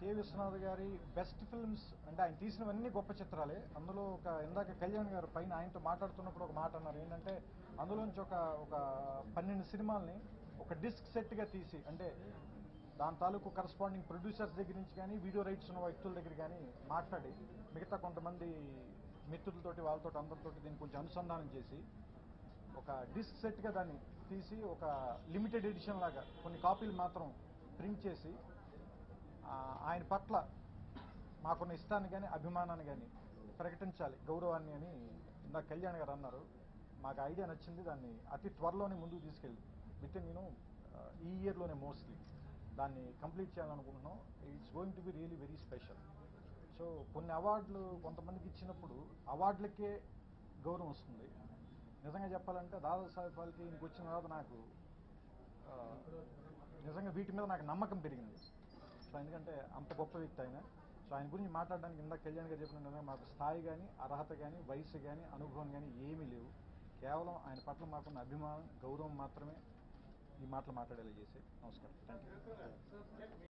K Vishwanath గారి best films అంటే ఆయన తీసినవన్నీ గొప్ప చిత్రాలే. అందులో ఒక ఇందాక కళ్యాణ్ గారు పైన ఆయనతో మాట్లాడుతున్నప్పుడు ఒక మాట అన్నారు ఏంటంటే, అందులోంచి ఒక 12 సినిమాల్ని ఒక డిస్క్ సెట్గా తీసి, అంటే దాని తాలూకు కరస్పాండింగ్ ప్రొడ్యూసర్స్ దగ్గర నుంచి కానీ వీడియో రైట్స్ ఉన్న వ్యక్తుల దగ్గర కానీ మాట్లాడి మిగతా కొంతమంది మిత్రులతోటి వాళ్ళతో అందరితోటి దీన్ని కొంచెం అనుసంధానం చేసి ఒక డిస్క్ సెట్గా దాన్ని తీసి ఒక లిమిటెడ్ ఎడిషన్ లాగా కొన్ని కాపీలు మాత్రం ప్రింట్ చేసి ఆయన పట్ల మాకున్న ఇష్టాన్ని కానీ అభిమానాన్ని కానీ ప్రకటించాలి, గౌరవాన్ని అని ఇందాక కళ్యాణ్ గారు అన్నారు. మాకు ఐడియా నచ్చింది. దాన్ని అతి త్వరలోనే ముందుకు తీసుకెళ్ళి నేను ఈ ఇయర్లోనే మోస్ట్లీ దాన్ని కంప్లీట్ చేయాలనుకుంటున్నాం. It's going to be really very special. So కొన్ని అవార్డులు కొంతమందికి ఇచ్చినప్పుడు అవార్డులకే గౌరవం వస్తుంది. నిజంగా చెప్పాలంటే దాదాసాహెబ్ ఫాల్కే ఈయనకి వచ్చిన తర్వాత నాకు నిజంగా వీటి మీద నాకు నమ్మకం పెరిగింది. సో ఎందుకంటే అంత గొప్ప వ్యక్తి ఆయన. సో ఆయన గురించి మాట్లాడడానికి ఇందాక కళ్యాణ్ గారు చెప్పిన నిజంగా మాకు స్థాయి కానీ, అర్హత కానీ, వయసు కానీ, అనుభవం కానీ ఏమీ లేవు. కేవలం ఆయన పట్ల మాకున్న అభిమానం, గౌరవం మాత్రమే ఈ మాటలు మాట్లాడేలా చేసి. నమస్కారం. Thank you.